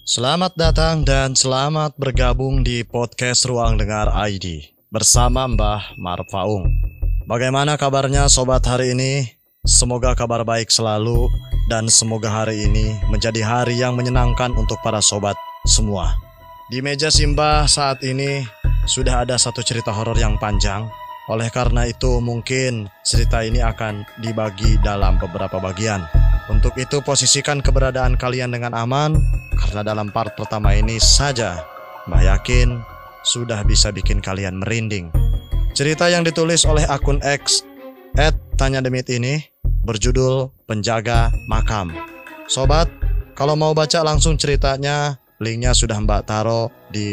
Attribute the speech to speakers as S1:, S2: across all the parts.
S1: Selamat datang dan selamat bergabung di podcast Ruang Dengar ID bersama Mbah Marfaung. Bagaimana kabarnya sobat hari ini? Semoga kabar baik selalu dan semoga hari ini menjadi hari yang menyenangkan untuk para sobat semua. Di meja Simbah saat ini sudah ada satu cerita horor yang panjang. Oleh karena itu mungkin cerita ini akan dibagi dalam beberapa bagian. Untuk itu posisikan keberadaan kalian dengan aman, karena dalam part pertama ini saja Mbah yakin sudah bisa bikin kalian merinding. Cerita yang ditulis oleh akun X @tanyademit ini berjudul Penjaga Makam. Sobat, kalau mau baca langsung ceritanya, linknya sudah Mbak taruh di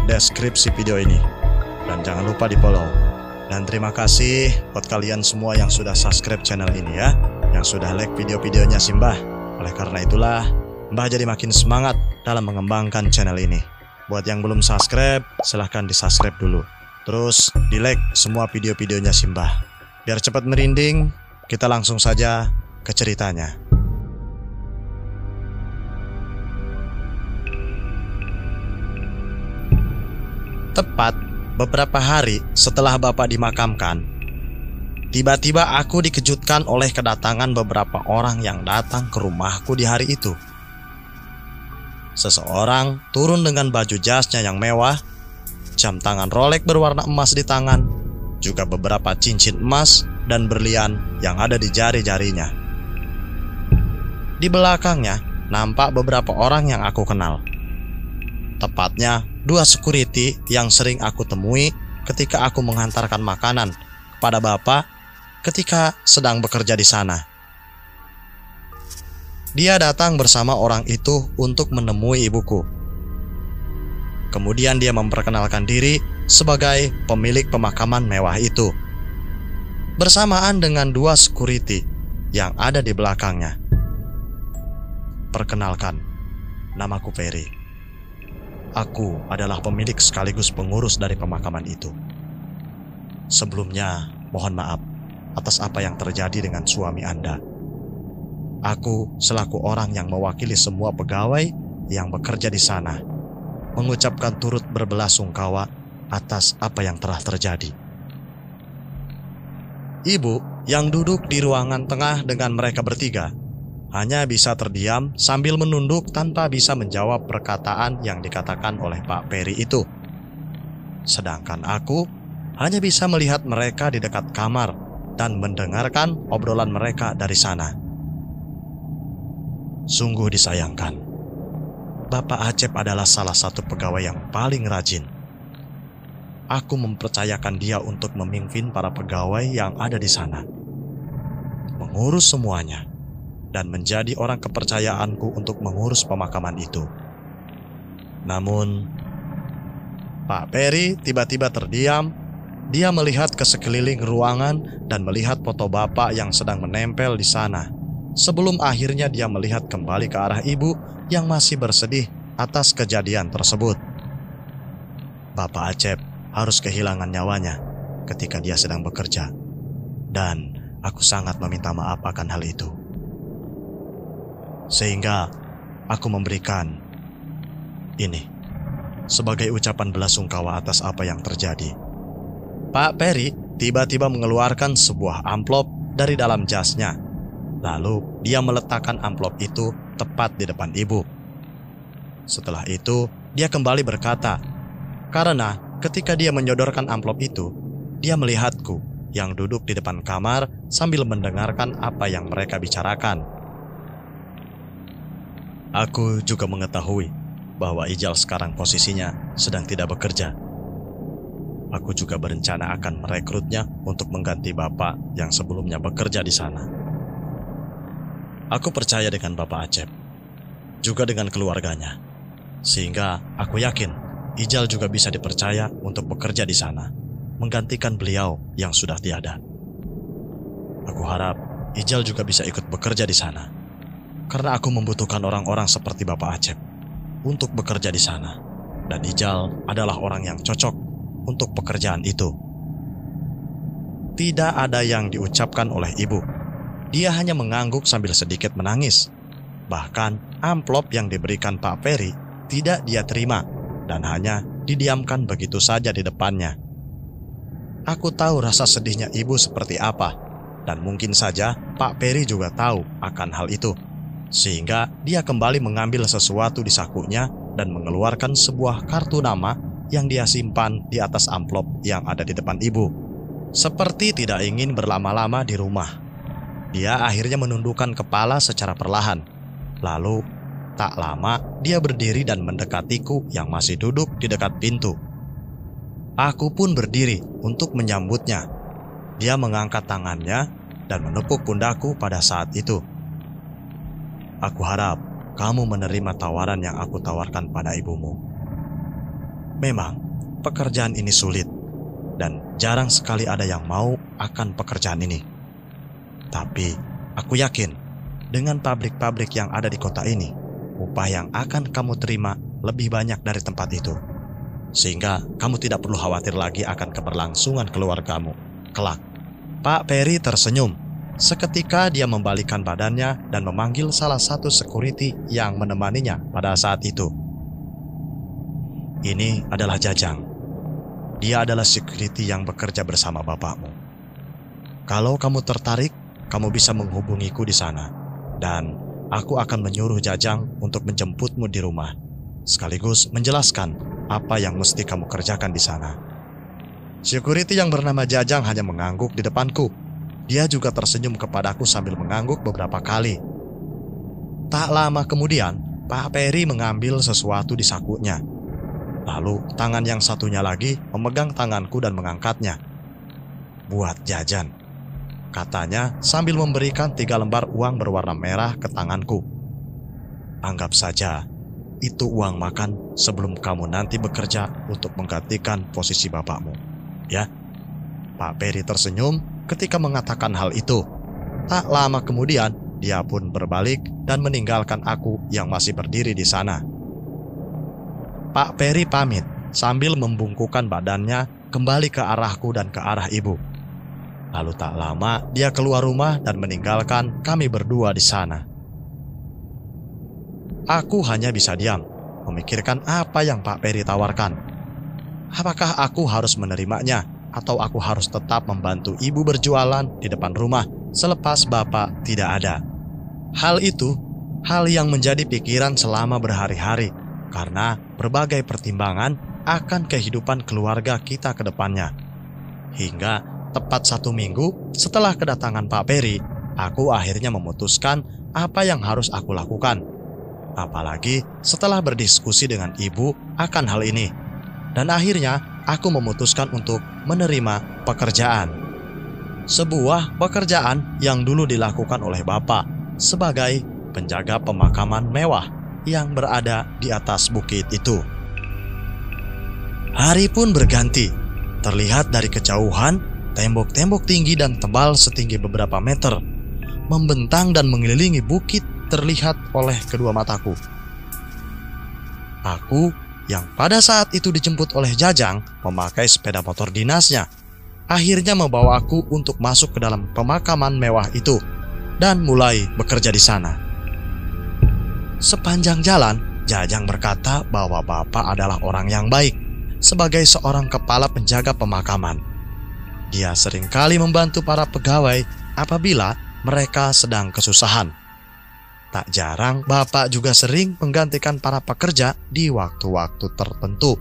S1: deskripsi video ini. Dan jangan lupa di follow. Dan terima kasih buat kalian semua yang sudah subscribe channel ini ya, yang sudah like video-videonya Simbah. Oleh karena itulah Mbah jadi makin semangat dalam mengembangkan channel ini. Buat yang belum subscribe, silahkan di subscribe dulu. Terus di like semua video-videonya Simbah. Biar cepat merinding, kita langsung saja ke ceritanya. Tepat beberapa hari setelah Bapak dimakamkan, tiba-tiba aku dikejutkan oleh kedatangan beberapa orang yang datang ke rumahku di hari itu. Seseorang turun dengan baju jasnya yang mewah, jam tangan Rolex berwarna emas di tangan, juga beberapa cincin emas dan berlian yang ada di jari-jarinya. Di belakangnya nampak beberapa orang yang aku kenal. Tepatnya 2 security yang sering aku temui ketika aku menghantarkan makanan kepada Bapak ketika sedang bekerja di sana. Dia datang bersama orang itu untuk menemui ibuku. Kemudian dia memperkenalkan diri sebagai pemilik pemakaman mewah itu, bersamaan dengan 2 security yang ada di belakangnya. Perkenalkan, namaku Ferry. Aku adalah pemilik sekaligus pengurus dari pemakaman itu. Sebelumnya, mohon maaf atas apa yang terjadi dengan suami Anda. Aku selaku orang yang mewakili semua pegawai yang bekerja di sana, mengucapkan turut berbelasungkawa atas apa yang telah terjadi. Ibu yang duduk di ruangan tengah dengan mereka bertiga hanya bisa terdiam sambil menunduk tanpa bisa menjawab perkataan yang dikatakan oleh Pak Ferry itu. Sedangkan aku hanya bisa melihat mereka di dekat kamar dan mendengarkan obrolan mereka dari sana. Sungguh disayangkan, Bapak Acep adalah salah satu pegawai yang paling rajin. Aku mempercayakan dia untuk memimpin para pegawai yang ada di sana, mengurus semuanya, dan menjadi orang kepercayaanku untuk mengurus pemakaman itu. Namun, Pak Ferry tiba-tiba terdiam. Dia melihat ke sekeliling ruangan dan melihat foto Bapak yang sedang menempel di sana. Sebelum akhirnya dia melihat kembali ke arah ibu yang masih bersedih atas kejadian tersebut. Bapak Acep harus kehilangan nyawanya ketika dia sedang bekerja. Dan aku sangat meminta maaf akan hal itu. Sehingga aku memberikan ini sebagai ucapan belasungkawa atas apa yang terjadi. Pak Ferry tiba-tiba mengeluarkan sebuah amplop dari dalam jasnya. Lalu dia meletakkan amplop itu tepat di depan ibu. Setelah itu dia kembali berkata, karena ketika dia menyodorkan amplop itu, dia melihatku yang duduk di depan kamar sambil mendengarkan apa yang mereka bicarakan. Aku juga mengetahui bahwa Ijal sekarang posisinya sedang tidak bekerja. Aku juga berencana akan merekrutnya untuk mengganti Bapak yang sebelumnya bekerja di sana. Aku percaya dengan Bapak Acep, juga dengan keluarganya, sehingga aku yakin Ijal juga bisa dipercaya untuk bekerja di sana, menggantikan beliau yang sudah tiada. Aku harap Ijal juga bisa ikut bekerja di sana, karena aku membutuhkan orang-orang seperti Bapak Acep untuk bekerja di sana, dan Ijal adalah orang yang cocok untuk pekerjaan itu. Tidak ada yang diucapkan oleh ibu. Dia hanya mengangguk sambil sedikit menangis. Bahkan amplop yang diberikan Pak Ferry tidak dia terima dan hanya didiamkan begitu saja di depannya. Aku tahu rasa sedihnya ibu seperti apa, dan mungkin saja Pak Peri juga tahu akan hal itu, sehingga dia kembali mengambil sesuatu di sakunya dan mengeluarkan sebuah kartu nama yang dia simpan di atas amplop yang ada di depan ibu. Seperti tidak ingin berlama-lama di rumah, dia akhirnya menundukkan kepala secara perlahan. Lalu, tak lama dia berdiri dan mendekatiku yang masih duduk di dekat pintu. Aku pun berdiri untuk menyambutnya. Dia mengangkat tangannya dan menepuk pundakku pada saat itu. Aku harap kamu menerima tawaran yang aku tawarkan pada ibumu. Memang, pekerjaan ini sulit dan jarang sekali ada yang mau akan pekerjaan ini. Tapi, aku yakin dengan pabrik-pabrik yang ada di kota ini, upah yang akan kamu terima lebih banyak dari tempat itu. Sehingga kamu tidak perlu khawatir lagi akan keberlangsungan keluargamu kelak. Pak Peri tersenyum. Seketika dia membalikkan badannya dan memanggil salah satu security yang menemaninya pada saat itu. Ini adalah Jajang. Dia adalah security yang bekerja bersama bapakmu. Kalau kamu tertarik, kamu bisa menghubungiku di sana. Dan aku akan menyuruh Jajang untuk menjemputmu di rumah, sekaligus menjelaskan apa yang mesti kamu kerjakan di sana. Security yang bernama Jajang hanya mengangguk di depanku. Dia juga tersenyum kepadaku sambil mengangguk beberapa kali. Tak lama kemudian, Pak Peri mengambil sesuatu di sakunya. Lalu tangan yang satunya lagi memegang tanganku dan mengangkatnya. Buat jajan, katanya sambil memberikan 3 lembar uang berwarna merah ke tanganku. Anggap saja itu uang makan sebelum kamu nanti bekerja untuk menggantikan posisi bapakmu, ya. Pak Peri tersenyum ketika mengatakan hal itu. Tak lama kemudian, dia pun berbalik dan meninggalkan aku yang masih berdiri di sana. Pak Peri pamit sambil membungkukkan badannya kembali ke arahku dan ke arah ibu. Lalu tak lama dia keluar rumah dan meninggalkan kami berdua di sana. Aku hanya bisa diam, memikirkan apa yang Pak Peri tawarkan. Apakah aku harus menerimanya atau aku harus tetap membantu ibu berjualan di depan rumah selepas bapak tidak ada? Hal itu, hal yang menjadi pikiran selama berhari-hari karena berbagai pertimbangan akan kehidupan keluarga kita ke depannya. Hingga tepat 1 minggu setelah kedatangan Pak Peri, aku akhirnya memutuskan apa yang harus aku lakukan. Apalagi setelah berdiskusi dengan ibu akan hal ini. Dan akhirnya aku memutuskan untuk menerima pekerjaan. Sebuah pekerjaan yang dulu dilakukan oleh bapak sebagai penjaga pemakaman mewah yang berada di atas bukit itu. Hari pun berganti. Terlihat dari kejauhan, tembok-tembok tinggi dan tebal setinggi beberapa meter membentang dan mengelilingi bukit terlihat oleh kedua mataku. Aku yang pada saat itu dijemput oleh Jajang memakai sepeda motor dinasnya, akhirnya membawa aku untuk masuk ke dalam pemakaman mewah itu dan mulai bekerja di sana. Sepanjang jalan, Jajang berkata bahwa bapak adalah orang yang baik sebagai seorang kepala penjaga pemakaman. Dia seringkali membantu para pegawai apabila mereka sedang kesusahan. Tak jarang bapak juga sering menggantikan para pekerja di waktu-waktu tertentu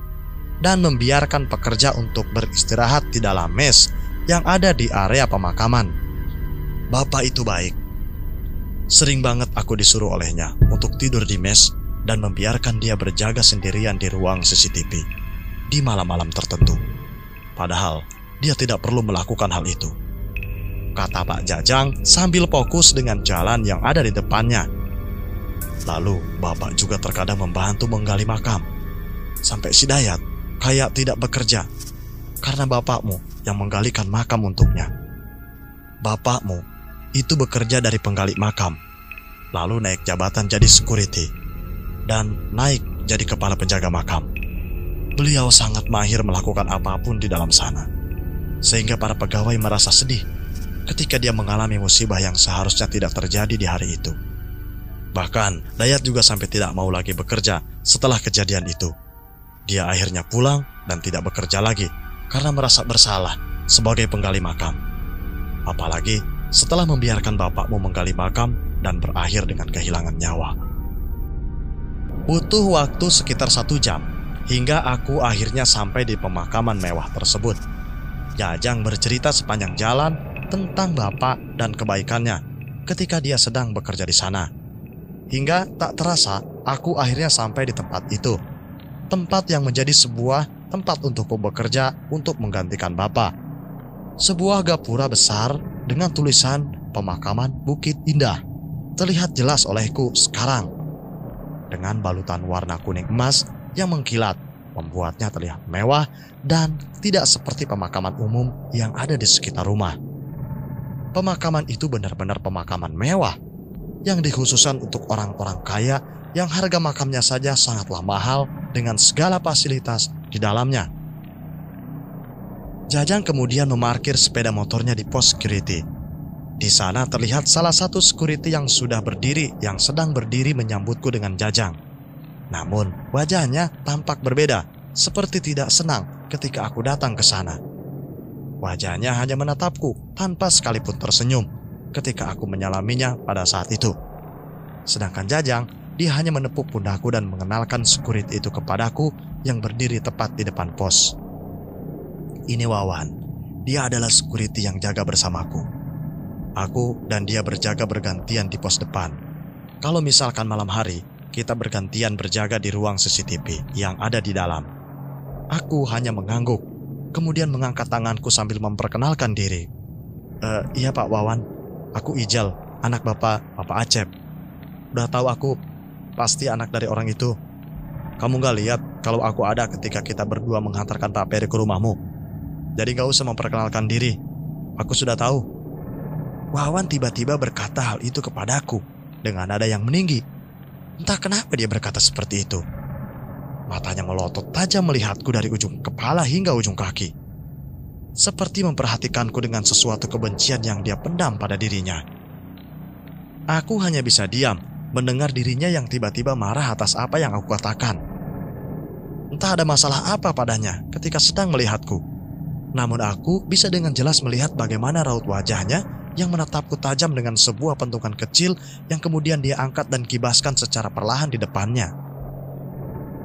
S1: dan membiarkan pekerja untuk beristirahat di dalam mes yang ada di area pemakaman. Bapak itu baik. Sering banget aku disuruh olehnya untuk tidur di mes dan membiarkan dia berjaga sendirian di ruang CCTV di malam-malam tertentu. Padahal dia tidak perlu melakukan hal itu, kata Pak Jajang sambil fokus dengan jalan yang ada di depannya. Lalu bapak juga terkadang membantu menggali makam. Sampai si Dayat kayak tidak bekerja karena bapakmu yang menggalikan makam untuknya. Bapakmu itu bekerja dari penggali makam, lalu naik jabatan jadi security, dan naik jadi kepala penjaga makam. Beliau sangat mahir melakukan apapun di dalam sana, sehingga para pegawai merasa sedih ketika dia mengalami musibah yang seharusnya tidak terjadi di hari itu. Bahkan Dayat juga sampai tidak mau lagi bekerja setelah kejadian itu. Dia akhirnya pulang dan tidak bekerja lagi karena merasa bersalah sebagai penggali makam. Apalagi setelah membiarkan bapakmu menggali makam dan berakhir dengan kehilangan nyawa. Butuh waktu sekitar 1 jam hingga aku akhirnya sampai di pemakaman mewah tersebut. Jajang bercerita sepanjang jalan tentang bapak dan kebaikannya ketika dia sedang bekerja di sana. Hingga tak terasa aku akhirnya sampai di tempat itu. Tempat yang menjadi sebuah tempat untukku bekerja untuk menggantikan bapak. Sebuah gapura besar dengan tulisan Pemakaman Bukit Indah terlihat jelas olehku sekarang. Dengan balutan warna kuning emas yang mengkilat, membuatnya terlihat mewah dan tidak seperti pemakaman umum yang ada di sekitar rumah. Pemakaman itu benar-benar pemakaman mewah yang dikhususkan untuk orang-orang kaya yang harga makamnya saja sangatlah mahal dengan segala fasilitas di dalamnya. Jajang kemudian memarkir sepeda motornya di pos security. Di sana terlihat salah satu security yang sudah berdiri yang sedang berdiri menyambutku dengan Jajang. Namun wajahnya tampak berbeda, seperti tidak senang ketika aku datang ke sana. Wajahnya hanya menatapku tanpa sekalipun tersenyum ketika aku menyalaminya pada saat itu. Sedangkan Jajang, dia hanya menepuk pundakku dan mengenalkan security itu kepadaku yang berdiri tepat di depan pos. Ini Wawan, dia adalah security yang jaga bersamaku. Aku dan dia berjaga bergantian di pos depan. Kalau misalkan malam hari, kita bergantian berjaga di ruang CCTV yang ada di dalam. Aku hanya mengangguk, kemudian mengangkat tanganku sambil memperkenalkan diri. Iya Pak Wawan, aku Ijal, anak Bapak Acep. Udah tahu aku pasti anak dari orang itu. Kamu gak lihat kalau aku ada ketika kita berdua menghantarkan Pak Peri ke rumahmu. Jadi gak usah memperkenalkan diri. Aku sudah tahu. Wawan tiba-tiba berkata hal itu kepadaku dengan nada yang meninggi. Entah kenapa dia berkata seperti itu. Matanya melotot tajam melihatku dari ujung kepala hingga ujung kaki. Seperti memperhatikanku dengan sesuatu kebencian yang dia pendam pada dirinya. Aku hanya bisa diam mendengar dirinya yang tiba-tiba marah atas apa yang aku katakan. Entah ada masalah apa padanya ketika sedang melihatku. Namun aku bisa dengan jelas melihat bagaimana raut wajahnya yang menatapku tajam dengan sebuah pentungan kecil yang kemudian dia angkat dan kibaskan secara perlahan di depannya.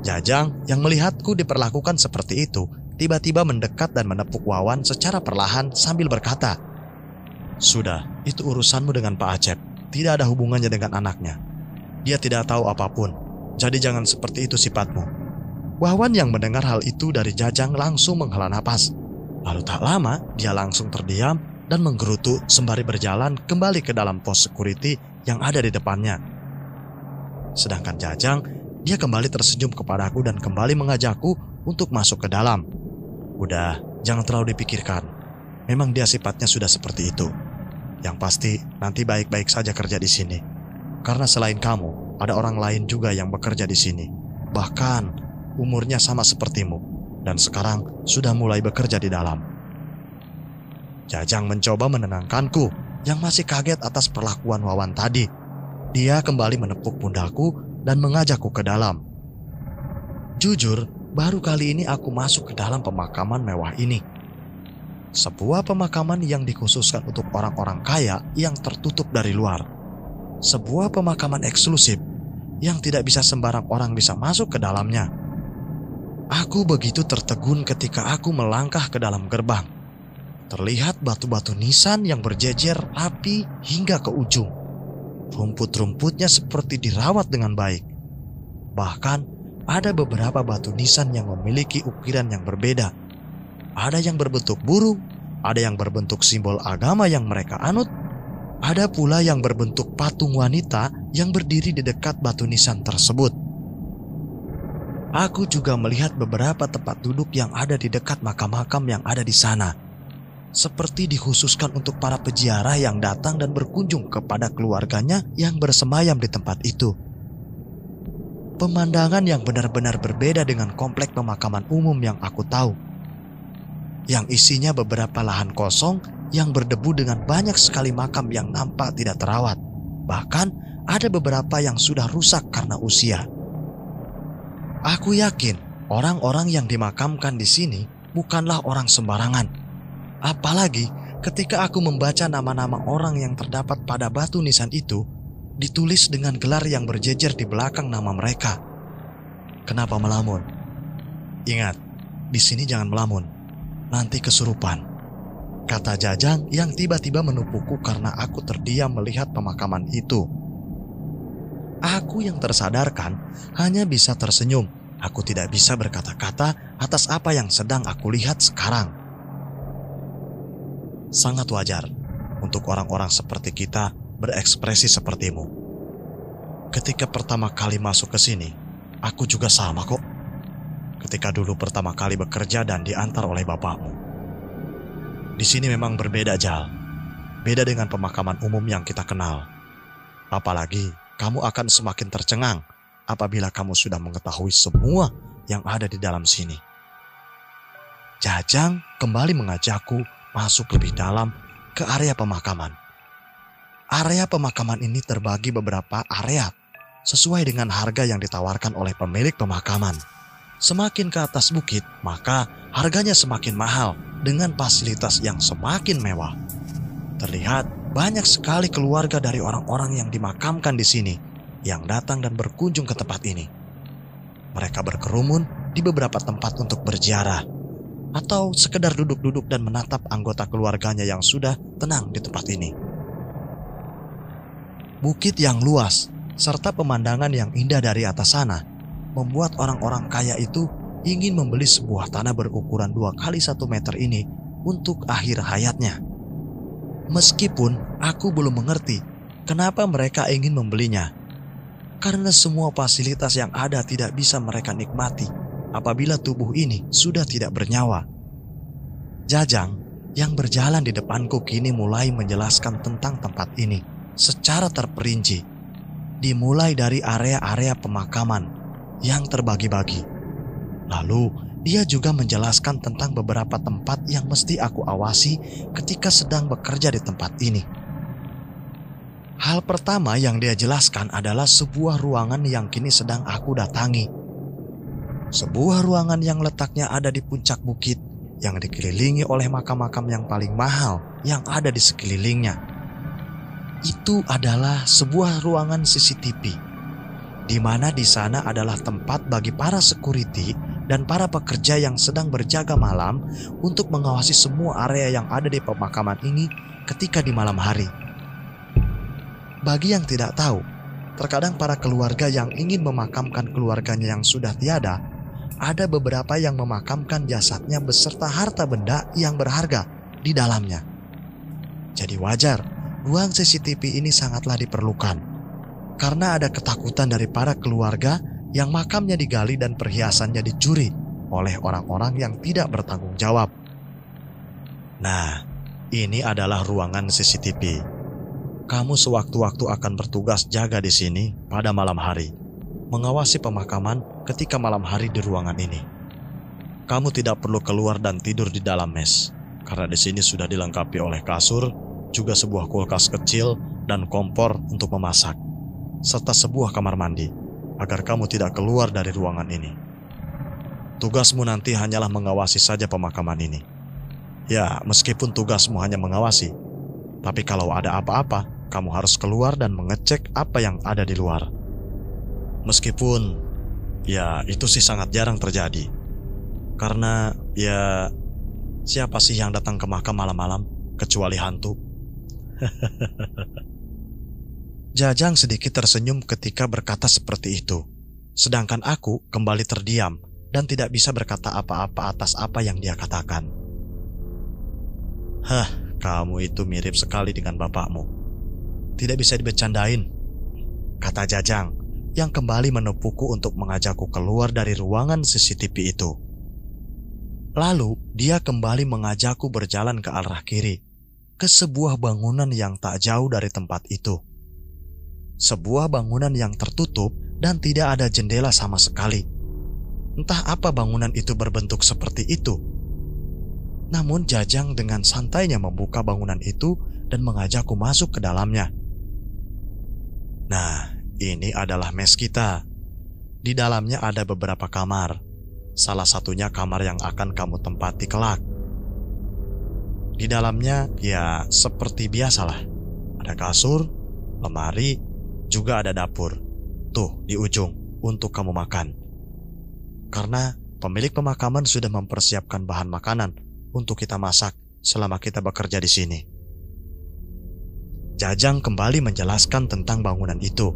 S1: Jajang yang melihatku diperlakukan seperti itu tiba-tiba mendekat dan menepuk Wawan secara perlahan sambil berkata, "Sudah, itu urusanmu dengan Pak Acep. Tidak ada hubungannya dengan anaknya. Dia tidak tahu apapun, jadi jangan seperti itu sifatmu." Wawan yang mendengar hal itu dari Jajang langsung menghela napas. Lalu tak lama dia langsung terdiam dan menggerutu sembari berjalan kembali ke dalam pos security yang ada di depannya. Sedangkan Jajang, dia kembali tersenyum kepadaku dan kembali mengajakku untuk masuk ke dalam. Udah, jangan terlalu dipikirkan. Memang dia sifatnya sudah seperti itu. Yang pasti nanti baik-baik saja kerja di sini. Karena selain kamu, ada orang lain juga yang bekerja di sini. Bahkan umurnya sama sepertimu dan sekarang sudah mulai bekerja di dalam. Jajang mencoba menenangkanku yang masih kaget atas perlakuan Wawan tadi. Dia kembali menepuk pundakku dan mengajakku ke dalam. Jujur, baru kali ini aku masuk ke dalam pemakaman mewah ini. Sebuah pemakaman yang dikhususkan untuk orang-orang kaya yang tertutup dari luar. Sebuah pemakaman eksklusif yang tidak bisa sembarang orang bisa masuk ke dalamnya. Aku begitu tertegun ketika aku melangkah ke dalam gerbang. Terlihat batu-batu nisan yang berjejer rapi hingga ke ujung. Rumput-rumputnya seperti dirawat dengan baik. Bahkan ada beberapa batu nisan yang memiliki ukiran yang berbeda. Ada yang berbentuk burung, ada yang berbentuk simbol agama yang mereka anut, ada pula yang berbentuk patung wanita yang berdiri di dekat batu nisan tersebut. Aku juga melihat beberapa tempat duduk yang ada di dekat makam-makam yang ada di sana. Seperti dikhususkan untuk para peziarah yang datang dan berkunjung kepada keluarganya yang bersemayam di tempat itu. Pemandangan yang benar-benar berbeda dengan komplek pemakaman umum yang aku tahu. Yang isinya beberapa lahan kosong yang berdebu dengan banyak sekali makam yang nampak tidak terawat. Bahkan ada beberapa yang sudah rusak karena usia. Aku yakin orang-orang yang dimakamkan di sini bukanlah orang sembarangan. Apalagi ketika aku membaca nama-nama orang yang terdapat pada batu nisan itu, ditulis dengan gelar yang berjejer di belakang nama mereka. Kenapa melamun? Ingat, di sini jangan melamun, nanti kesurupan, kata Jajang yang tiba-tiba menepukku karena aku terdiam melihat pemakaman itu. Aku yang tersadarkan hanya bisa tersenyum. Aku tidak bisa berkata-kata atas apa yang sedang aku lihat sekarang. Sangat wajar untuk orang-orang seperti kita berekspresi sepertimu. Ketika pertama kali masuk ke sini, aku juga sama kok. Ketika dulu pertama kali bekerja dan diantar oleh bapakmu. Di sini memang berbeda, Jal. Beda dengan pemakaman umum yang kita kenal. Apalagi kamu akan semakin tercengang apabila kamu sudah mengetahui semua yang ada di dalam sini. Jajang kembali mengajakku masuk lebih dalam ke area pemakaman. Area pemakaman ini terbagi beberapa area sesuai dengan harga yang ditawarkan oleh pemilik pemakaman. Semakin ke atas bukit, maka harganya semakin mahal dengan fasilitas yang semakin mewah. Terlihat banyak sekali keluarga dari orang-orang yang dimakamkan di sini yang datang dan berkunjung ke tempat ini. Mereka berkerumun di beberapa tempat untuk berziarah atau sekedar duduk-duduk dan menatap anggota keluarganya yang sudah tenang di tempat ini. Bukit yang luas serta pemandangan yang indah dari atas sana membuat orang-orang kaya itu ingin membeli sebuah tanah berukuran 2 kali 1 meter ini untuk akhir hayatnya. Meskipun aku belum mengerti kenapa mereka ingin membelinya, karena semua fasilitas yang ada tidak bisa mereka nikmati apabila tubuh ini sudah tidak bernyawa. Jajang yang berjalan di depanku kini mulai menjelaskan tentang tempat ini secara terperinci, dimulai dari area-area pemakaman yang terbagi-bagi. Lalu dia juga menjelaskan tentang beberapa tempat yang mesti aku awasi ketika sedang bekerja di tempat ini. Hal pertama yang dia jelaskan adalah sebuah ruangan yang kini sedang aku datangi. Sebuah ruangan yang letaknya ada di puncak bukit yang dikelilingi oleh makam-makam yang paling mahal yang ada di sekelilingnya. Itu adalah sebuah ruangan CCTV, di mana di sana adalah tempat bagi para security dan para pekerja yang sedang berjaga malam untuk mengawasi semua area yang ada di pemakaman ini ketika di malam hari. Bagi yang tidak tahu, terkadang para keluarga yang ingin memakamkan keluarganya yang sudah tiada, ada beberapa yang memakamkan jasadnya beserta harta benda yang berharga di dalamnya. Jadi wajar, ruang CCTV ini sangatlah diperlukan, karena ada ketakutan dari para keluarga yang makamnya digali dan perhiasannya dicuri oleh orang-orang yang tidak bertanggung jawab. Nah, ini adalah ruangan CCTV. Kamu sewaktu-waktu akan bertugas jaga di sini pada malam hari, mengawasi pemakaman ketika malam hari di ruangan ini. Kamu tidak perlu keluar dan tidur di dalam mes, karena di sini sudah dilengkapi oleh kasur, juga sebuah kulkas kecil dan kompor untuk memasak, serta sebuah kamar mandi, agar kamu tidak keluar dari ruangan ini. Tugasmu nanti hanyalah mengawasi saja pemakaman ini. Ya, meskipun tugasmu hanya mengawasi, tapi kalau ada apa-apa, kamu harus keluar dan mengecek apa yang ada di luar. Meskipun, ya itu sih sangat jarang terjadi. Karena, ya siapa sih yang datang ke makam malam-malam, kecuali hantu? Jajang sedikit tersenyum ketika berkata seperti itu. Sedangkan aku kembali terdiam dan tidak bisa berkata apa-apa atas apa yang dia katakan. Kamu itu mirip sekali dengan bapakmu. Tidak bisa dibercandain, kata Jajang yang kembali menepukku untuk mengajakku keluar dari ruangan CCTV itu. Lalu dia kembali mengajakku berjalan ke arah kiri, ke sebuah bangunan yang tak jauh dari tempat itu. Sebuah bangunan yang tertutup dan tidak ada jendela sama sekali. Entah apa bangunan itu berbentuk seperti itu. Namun Jajang dengan santainya membuka bangunan itu dan mengajakku masuk ke dalamnya. Nah, ini adalah mes kita. Di dalamnya ada beberapa kamar. Salah satunya kamar yang akan kamu tempati kelak. Di dalamnya ya seperti biasalah. Ada kasur, lemari, juga ada dapur. Tuh di ujung untuk kamu makan. Karena pemilik pemakaman sudah mempersiapkan bahan makanan untuk kita masak selama kita bekerja di sini. Jajang kembali menjelaskan tentang bangunan itu.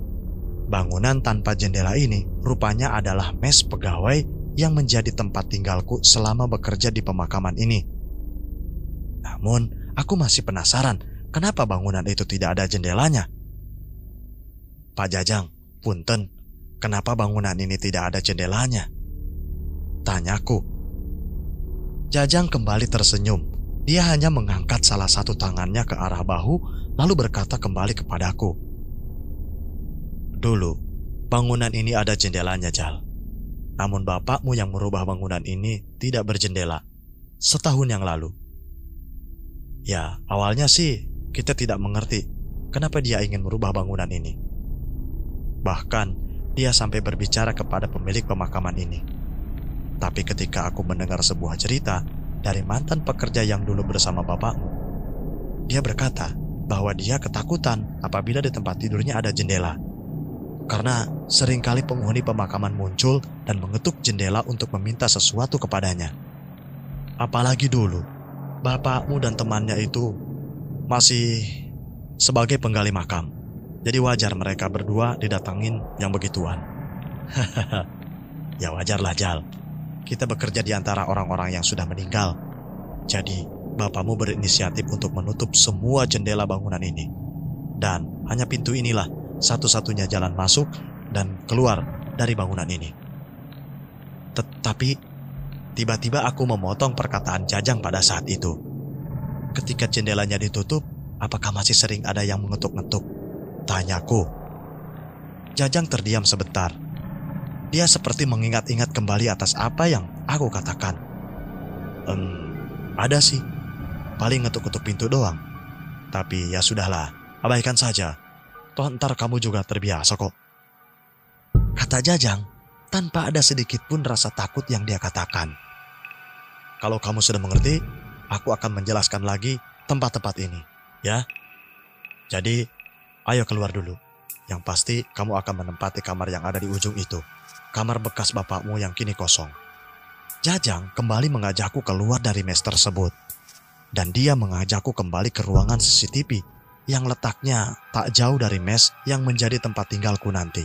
S1: Bangunan tanpa jendela ini rupanya adalah mes pegawai yang menjadi tempat tinggalku selama bekerja di pemakaman ini. Namun, aku masih penasaran kenapa bangunan itu tidak ada jendelanya. Pak Jajang, punten, kenapa bangunan ini tidak ada jendelanya? Tanyaku. Jajang kembali tersenyum. Dia hanya mengangkat salah satu tangannya ke arah bahu, lalu berkata kembali kepadaku. Dulu, bangunan ini ada jendelanya, Jal. Namun bapakmu yang merubah bangunan ini tidak berjendela. Setahun yang lalu. Ya, awalnya sih kita tidak mengerti kenapa dia ingin merubah bangunan ini. Bahkan, dia sampai berbicara kepada pemilik pemakaman ini. Tapi ketika aku mendengar sebuah cerita dari mantan pekerja yang dulu bersama bapakmu, dia berkata bahwa dia ketakutan apabila di tempat tidurnya ada jendela. Karena seringkali penghuni pemakaman muncul dan mengetuk jendela untuk meminta sesuatu kepadanya. Apalagi dulu, bapakmu dan temannya itu masih sebagai penggali makam. Jadi wajar mereka berdua didatangin yang begituan. Ya wajarlah, Jal. Kita bekerja di antara orang-orang yang sudah meninggal. Jadi, bapakmu berinisiatif untuk menutup semua jendela bangunan ini. Dan hanya pintu inilah satu-satunya jalan masuk dan keluar dari bangunan ini. Tetapi, tiba-tiba aku memotong perkataan Jajang pada saat itu. Ketika jendelanya ditutup, apakah masih sering ada yang mengetuk-ngetuk? Tanyaku. Jajang terdiam sebentar. Dia seperti mengingat-ingat kembali atas apa yang aku katakan. Ada sih. Paling ngetuk-ngetuk pintu doang. Tapi ya sudahlah, abaikan saja. Toh ntar kamu juga terbiasa kok. Kata Jajang, tanpa ada sedikit pun rasa takut yang dia katakan. Kalau kamu sudah mengerti, aku akan menjelaskan lagi tempat-tempat ini, ya. Jadi, ayo keluar dulu. Yang pasti kamu akan menempati kamar yang ada di ujung itu. Kamar bekas bapakmu yang kini kosong. Jajang kembali mengajakku keluar dari mes tersebut. Dan dia mengajakku kembali ke ruangan CCTV yang letaknya tak jauh dari mes yang menjadi tempat tinggalku nanti.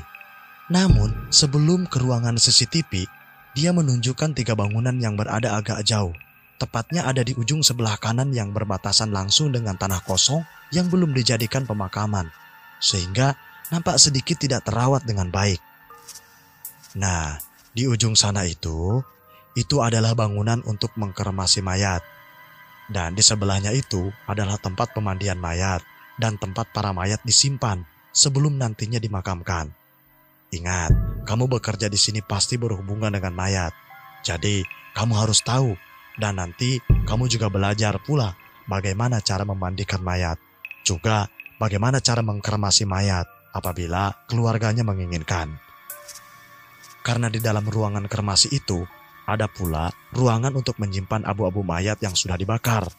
S1: Namun sebelum ke ruangan CCTV, dia menunjukkan 3 bangunan yang berada agak jauh. Tepatnya ada di ujung sebelah kanan yang berbatasan langsung dengan tanah kosong yang belum dijadikan pemakaman. Sehingga nampak sedikit tidak terawat dengan baik. Nah, di ujung sana itu adalah bangunan untuk mengkremasi mayat. Dan di sebelahnya itu adalah tempat pemandian mayat dan tempat para mayat disimpan sebelum nantinya dimakamkan. Ingat, kamu bekerja di sini pasti berhubungan dengan mayat. Jadi, kamu harus tahu dan nanti kamu juga belajar pula bagaimana cara memandikan mayat. Juga bagaimana cara mengkremasi mayat apabila keluarganya menginginkan. Karena di dalam ruangan kremasi itu ada pula ruangan untuk menyimpan abu-abu mayat yang sudah dibakar.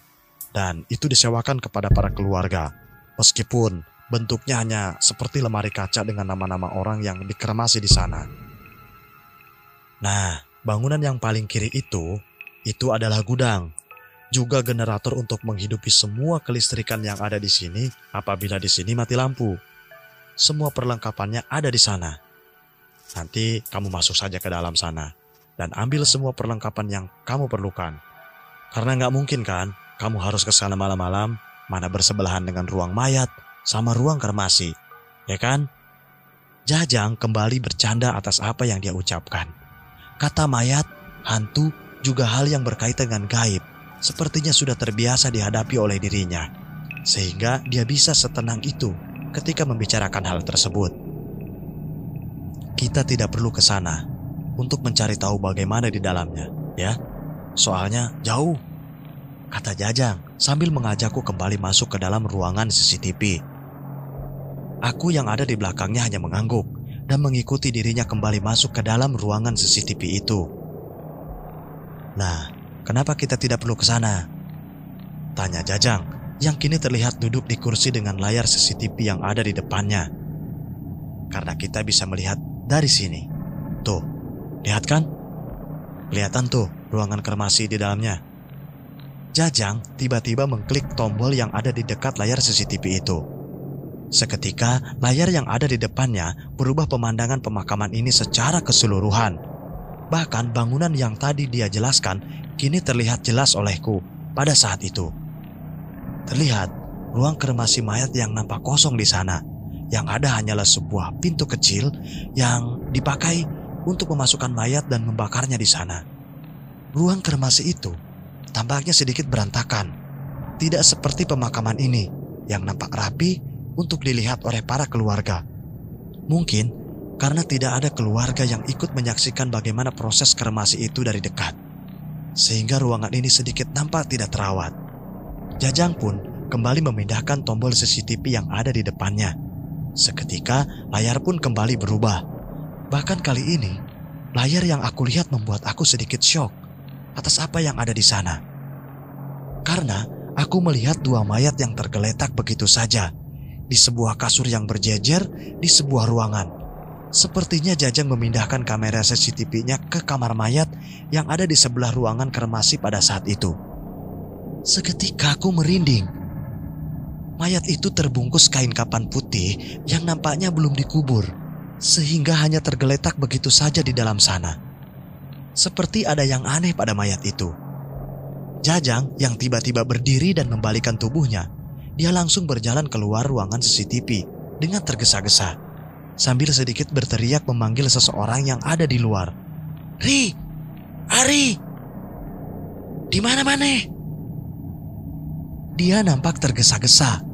S1: Dan itu disewakan kepada para keluarga. Meskipun bentuknya hanya seperti lemari kaca dengan nama-nama orang yang dikremasi di sana. Nah, bangunan yang paling kiri itu adalah gudang. Juga generator untuk menghidupi semua kelistrikan yang ada di sini apabila di sini mati lampu. Semua perlengkapannya ada di sana. Nanti kamu masuk saja ke dalam sana dan ambil semua perlengkapan yang kamu perlukan. Karena nggak mungkin kan kamu harus ke sana malam-malam, mana bersebelahan dengan ruang mayat sama ruang kremasi, ya kan? Jajang kembali bercanda atas apa yang dia ucapkan. Kata mayat, hantu, juga hal yang berkaitan dengan gaib, sepertinya sudah terbiasa dihadapi oleh dirinya. Sehingga dia bisa setenang itu ketika membicarakan hal tersebut. Kita tidak perlu ke sana untuk mencari tahu bagaimana di dalamnya, ya. Soalnya jauh, kata Jajang sambil mengajakku kembali masuk ke dalam ruangan CCTV. Aku yang ada di belakangnya hanya mengangguk dan mengikuti dirinya kembali masuk ke dalam ruangan CCTV itu. "Nah, kenapa kita tidak perlu ke sana?" tanya Jajang yang kini terlihat duduk di kursi dengan layar CCTV yang ada di depannya. "Karena kita bisa melihat dari sini. Tuh, lihat kan? Kelihatan tuh ruangan kremasi di dalamnya." Jajang tiba-tiba mengklik tombol yang ada di dekat layar CCTV itu. Seketika, layar yang ada di depannya berubah pemandangan pemakaman ini secara keseluruhan. Bahkan bangunan yang tadi dia jelaskan kini terlihat jelas olehku pada saat itu. Terlihat ruang kremasi mayat yang nampak kosong di sana. Yang ada hanyalah sebuah pintu kecil yang dipakai untuk memasukkan mayat dan membakarnya di sana. Ruang kremasi itu tampaknya sedikit berantakan. Tidak seperti pemakaman ini yang nampak rapi untuk dilihat oleh para keluarga. Mungkin karena tidak ada keluarga yang ikut menyaksikan bagaimana proses kremasi itu dari dekat, sehingga ruangan ini sedikit nampak tidak terawat. Jajang pun kembali memindahkan tombol CCTV yang ada di depannya. Seketika layar pun kembali berubah. Bahkan kali ini, layar yang aku lihat membuat aku sedikit syok atas apa yang ada di sana. Karena aku melihat dua mayat yang tergeletak begitu saja di sebuah kasur yang berjejer di sebuah ruangan. Sepertinya Jajang memindahkan kamera CCTV-nya ke kamar mayat yang ada di sebelah ruangan kremasi pada saat itu. Seketika aku merinding. Mayat itu terbungkus kain kapan putih yang nampaknya belum dikubur, sehingga hanya tergeletak begitu saja di dalam sana. Seperti ada yang aneh pada mayat itu. Jajang yang tiba-tiba berdiri dan membalikkan tubuhnya, dia langsung berjalan keluar ruangan CCTV dengan tergesa-gesa, sambil sedikit berteriak memanggil seseorang yang ada di luar. "Ri! Ari! Di mana-mana?" Dia nampak tergesa-gesa.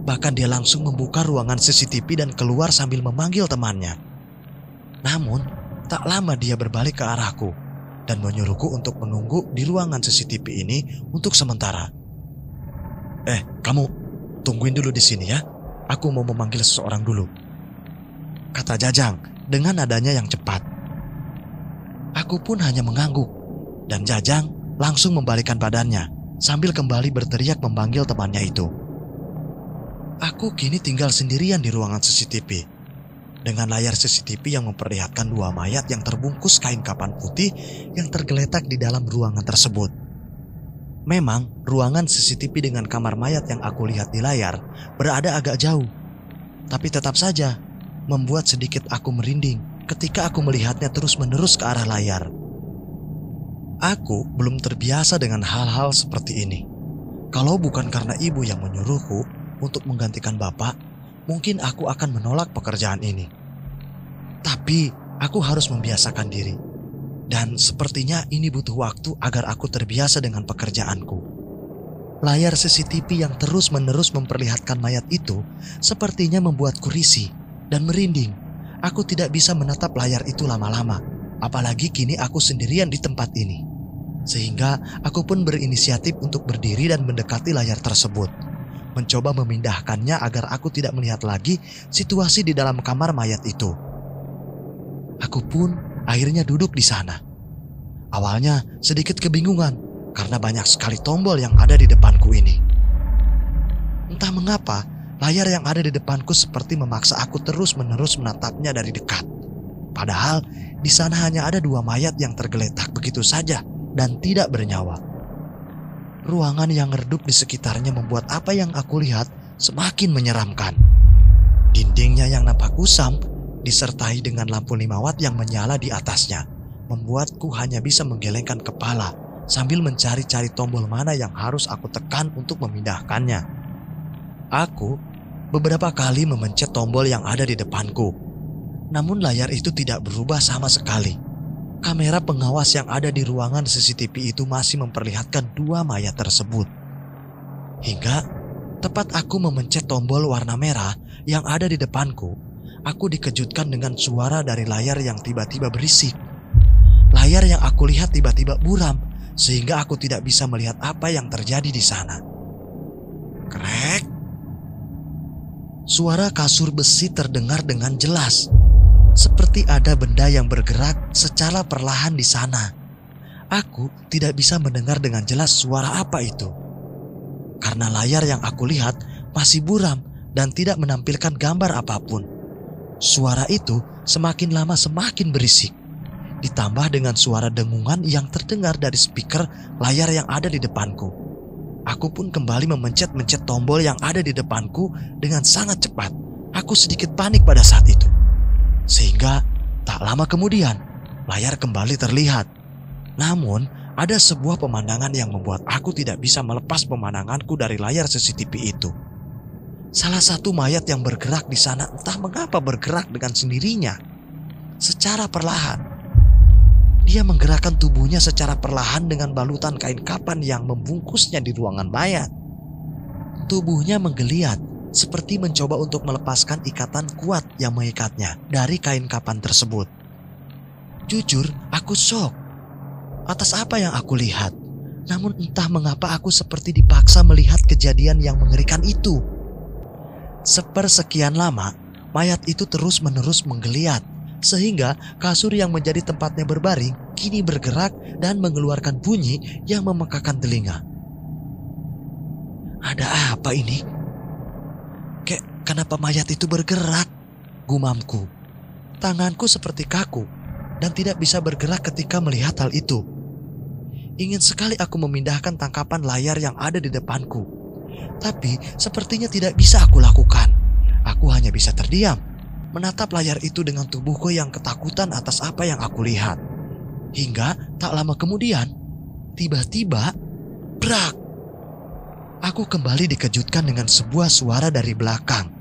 S1: Bahkan dia langsung membuka ruangan CCTV dan keluar sambil memanggil temannya. Namun, tak lama dia berbalik ke arahku dan menyuruhku untuk menunggu di ruangan CCTV ini untuk sementara. Kamu tungguin dulu di sini ya. Aku mau memanggil seseorang dulu," kata Jajang dengan nadanya yang cepat. Aku pun hanya mengangguk dan Jajang langsung membalikkan badannya sambil kembali berteriak memanggil temannya itu. Aku kini tinggal sendirian di ruangan CCTV dengan layar CCTV yang memperlihatkan dua mayat yang terbungkus kain kapan putih yang tergeletak di dalam ruangan tersebut. Memang ruangan CCTV dengan kamar mayat yang aku lihat di layar berada agak jauh, tapi tetap saja membuat sedikit aku merinding ketika aku melihatnya terus-menerus ke arah layar. Aku belum terbiasa dengan hal-hal seperti ini. Kalau bukan karena ibu yang menyuruhku untuk menggantikan bapak, mungkin aku akan menolak pekerjaan ini. Tapi aku harus membiasakan diri. Dan sepertinya ini butuh waktu agar aku terbiasa dengan pekerjaanku. Layar CCTV yang terus-menerus memperlihatkan mayat itu sepertinya membuatku risih dan merinding. Aku tidak bisa menatap layar itu lama-lama, apalagi kini aku sendirian di tempat ini. Sehingga aku pun berinisiatif untuk berdiri dan mendekati layar tersebut, mencoba memindahkannya agar aku tidak melihat lagi situasi di dalam kamar mayat itu. Aku pun akhirnya duduk di sana. Awalnya sedikit kebingungan karena banyak sekali tombol yang ada di depanku ini. Entah mengapa, layar yang ada di depanku seperti memaksa aku terus-menerus menatapnya dari dekat. Padahal di sana hanya ada dua mayat yang tergeletak begitu saja dan tidak bernyawa. Ruangan yang redup di sekitarnya membuat apa yang aku lihat semakin menyeramkan. Dindingnya yang nampak kusam disertai dengan lampu 5 watt yang menyala di atasnya, membuatku hanya bisa menggelengkan kepala sambil mencari-cari tombol mana yang harus aku tekan untuk memindahkannya. Aku beberapa kali memencet tombol yang ada di depanku, namun layar itu tidak berubah sama sekali. Kamera pengawas yang ada di ruangan CCTV itu masih memperlihatkan dua mayat tersebut. Hingga tepat aku memencet tombol warna merah yang ada di depanku, aku dikejutkan dengan suara dari layar yang tiba-tiba berisik. Layar yang aku lihat tiba-tiba buram, sehingga aku tidak bisa melihat apa yang terjadi di sana. Krek! Suara kasur besi terdengar dengan jelas.
S2: seperti ada benda yang bergerak secara perlahan di sana. Aku tidak bisa mendengar dengan jelas suara apa itu, karena layar yang aku lihat masih buram dan tidak menampilkan gambar apapun. Suara itu semakin lama semakin berisik, ditambah dengan suara dengungan yang terdengar dari speaker layar yang ada di depanku. Aku pun kembali memencet-mencet tombol yang ada di depanku dengan sangat cepat. Aku sedikit panik pada saat itu, sehingga tak lama kemudian layar kembali terlihat. Namun ada sebuah pemandangan yang membuat aku tidak bisa melepas pemandanganku dari layar CCTV itu. Salah satu mayat yang bergerak di sana entah mengapa bergerak dengan sendirinya, secara perlahan. Dia menggerakkan tubuhnya secara perlahan dengan balutan kain kapan yang membungkusnya di ruangan mayat. Tubuhnya menggeliat seperti mencoba untuk melepaskan ikatan kuat yang mengikatnya dari kain kapan tersebut. Jujur, aku shock atas apa yang aku lihat. Namun entah mengapa aku seperti dipaksa melihat kejadian yang mengerikan itu. Sepersekian lama, mayat itu terus-menerus menggeliat, sehingga kasur yang menjadi tempatnya berbaring kini bergerak dan mengeluarkan bunyi yang memekakan telinga. Ada apa ini? Kenapa mayat itu bergerak? Gumamku. Tanganku seperti kaku dan tidak bisa bergerak ketika melihat hal itu. Ingin sekali aku memindahkan tangkapan layar yang ada di depanku, tapi sepertinya tidak bisa aku lakukan. Aku hanya bisa terdiam, menatap layar itu dengan tubuhku yang ketakutan atas apa yang aku lihat. Hingga tak lama kemudian, tiba-tiba, brak! Aku kembali dikejutkan dengan sebuah suara dari belakang.